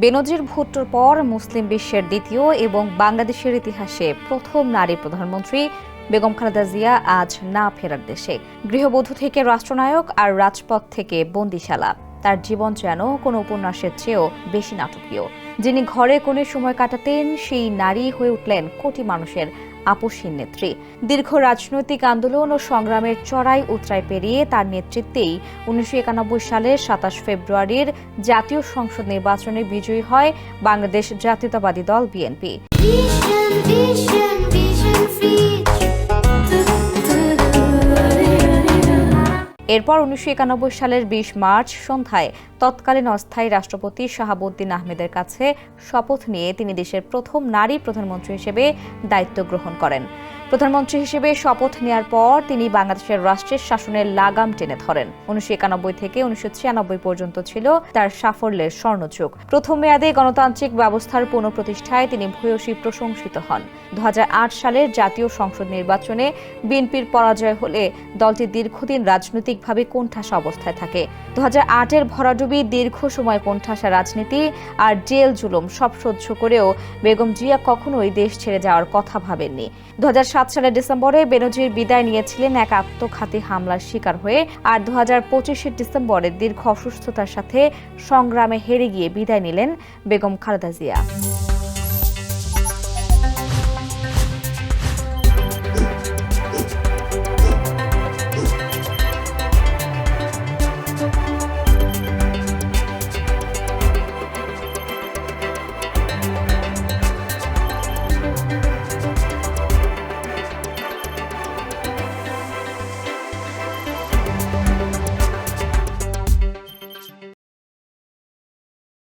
বেনজির ভুট্টোর পর মুসলিম বিশ্বের দ্বিতীয় এবং বাংলাদেশের ইতিহাসে প্রথম নারী প্রধানমন্ত্রী বেগম খালেদা জিয়া আজ না ফেরার দেশে। গৃহবধূ থেকে রাষ্ট্রনায়ক আর রাজপথ থেকে বন্দিশালা, তার জীবন যেন কোনো উপন্যাসের চেয়েও বেশি নাটকীয়। যিনি ঘরে কোণে সময় কাটাতেন, সেই নারী হয়ে উঠলেন কোটি মানুষের আপসহীন নেত্রী। দীর্ঘ রাজনৈতিক আন্দোলন ও সংগ্রামের চড়াই উতরাই পেরিয়ে তার নেতৃত্বেই 1991 সালের 27 ফেব্রুয়ারির জাতীয় সংসদ নির্বাচনে বিজয়ী হয় বাংলাদেশ জাতীয়তাবাদী দল বিএনপি। এরপর 1991 সালের 20 মার্চ সন্ধ্যায় তৎকালীন অস্থায়ী রাষ্ট্রপতি শাহাবুদ্দিন আহমেদের কাছে শপথ নিয়ে তিনি দেশের প্রথম নারী প্রধানমন্ত্রী হিসেবে দায়িত্ব গ্রহণ করেন। প্রধানমন্ত্রী হিসেবে শপথ নেওয়ার পর তিনি বাংলাদেশের রাষ্ট্রের শাসনের লাগাম টেনে ধরেন। 1991 থেকে 1996 পর্যন্ত ছিল তার সাফল্যের স্বর্ণযুগ। প্রথম মেয়াদে গণতান্ত্রিক ব্যবস্থার পুনঃপ্রতিষ্ঠায় তিনি ভূয়সী প্রশংসিত হন। 2008 সালের জাতীয় সংসদ নির্বাচনে বিএনপির পরাজয় হলে দলটি দীর্ঘদিন রাজনৈতিকভাবে কোণঠাসা অবস্থায় থাকে। 2008-এর ভরাডুবি, দীর্ঘ সময় কোণঠাসা রাজনীতি আর জেল জুলুম সব সহ্য করেও বেগম জিয়া কখনোই দেশ ছেড়ে যাওয়ার কথা ভাবেননি। 2007 সালের ডিসেম্বরে বেনজির বিদায় নিয়েছিলেন এক আত্মঘাতী হামলার শিকার হয়ে, আর 2025-এর ডিসেম্বরে দীর্ঘ অসুস্থতার সাথে সংগ্রামে হেরে গিয়ে বিদায় নিলেন বেগম খালেদা জিয়া।